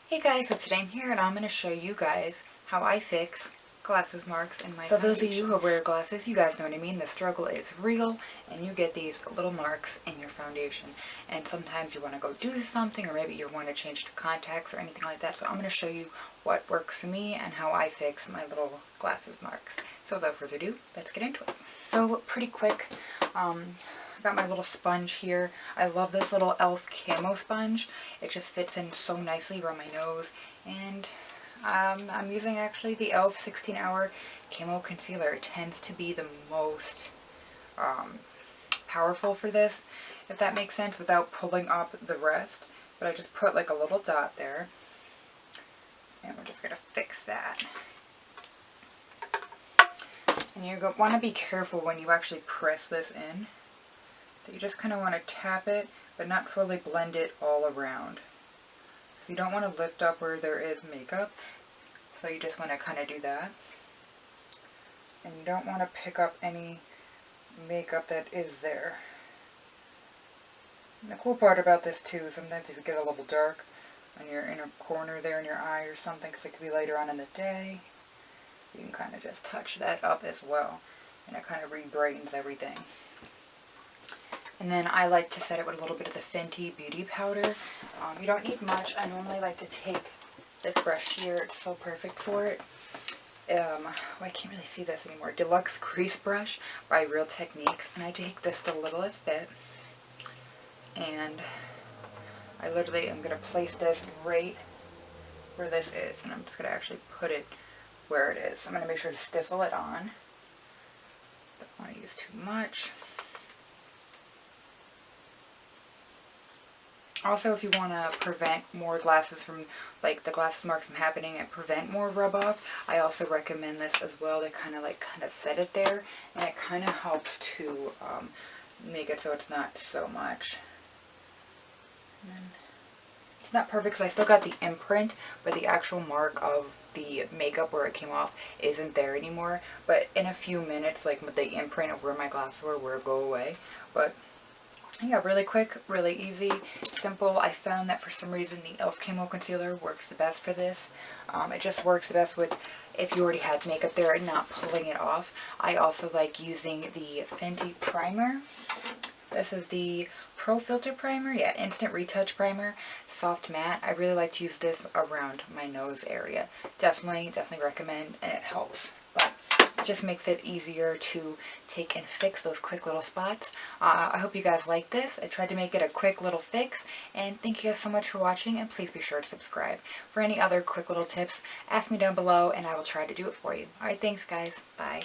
Hey guys, so today I'm here and I'm going to show you guys how I fix glasses marks in my foundation. So those of you who wear glasses, you guys know what I mean. The struggle is real and you get these little marks in your foundation. And sometimes you want to go do something, or maybe you want to change to contacts or anything like that. So I'm going to show you what works for me and how I fix my little glasses marks. So without further ado, let's get into it. So pretty quick, I got my little sponge here. I love this little e.l.f. camo sponge. It just fits in so nicely around my nose. And I'm using actually the e.l.f. 16-hour camo concealer. It tends to be the most powerful for this, if that makes sense, without pulling up the rest. But I just put like a little dot there. And we're just going to fix that. And you want to be careful when you actually press this in. That you just kind of want to tap it, but not fully blend it all around. So you don't want to lift up where there is makeup. So you just want to kind of do that. And you don't want to pick up any makeup that is there. And the cool part about this too, sometimes if you get a little dark on your inner corner there in your eye or something, because it could be later on in the day, you can kind of just touch that up as well. And it kind of re-brightens everything. And then I like to set it with a little bit of the Fenty Beauty Powder. You don't need much. I normally like to take this brush here. It's so perfect for it. I can't really see this anymore. Deluxe Crease Brush by Real Techniques. And I take this the littlest bit. And I literally am going to place this right where this is. And I'm just going to actually put it where it is. I'm going to make sure to stiffle it on. Don't want to use too much. Also, if you want to prevent more glasses from, like the glasses marks from happening and prevent more rub off, I also recommend this as well to kind of set it there, and it kind of helps to make it so it's not so much. And then, it's not perfect because I still got the imprint, but the actual mark of the makeup where it came off isn't there anymore. But in a few minutes, like with the imprint of where my glasses were, will go away. But yeah, really quick, really easy, simple. I found that for some reason the e.l.f. Camo Concealer works the best for this. It just works the best with if you already had makeup there and not pulling it off. I also like using the Fenty Primer. This is the Pro Filter Primer. Yeah, Instant Retouch Primer. Soft Matte. I really like to use this around my nose area. Definitely recommend, and it helps. But it just makes it easier to take and fix those quick little spots. I hope you guys like this. I tried to make it a quick little fix, and thank you guys so much for watching, and please be sure to subscribe. For any other quick little tips, ask me down below and I will try to do it for you. Alright, thanks guys. Bye.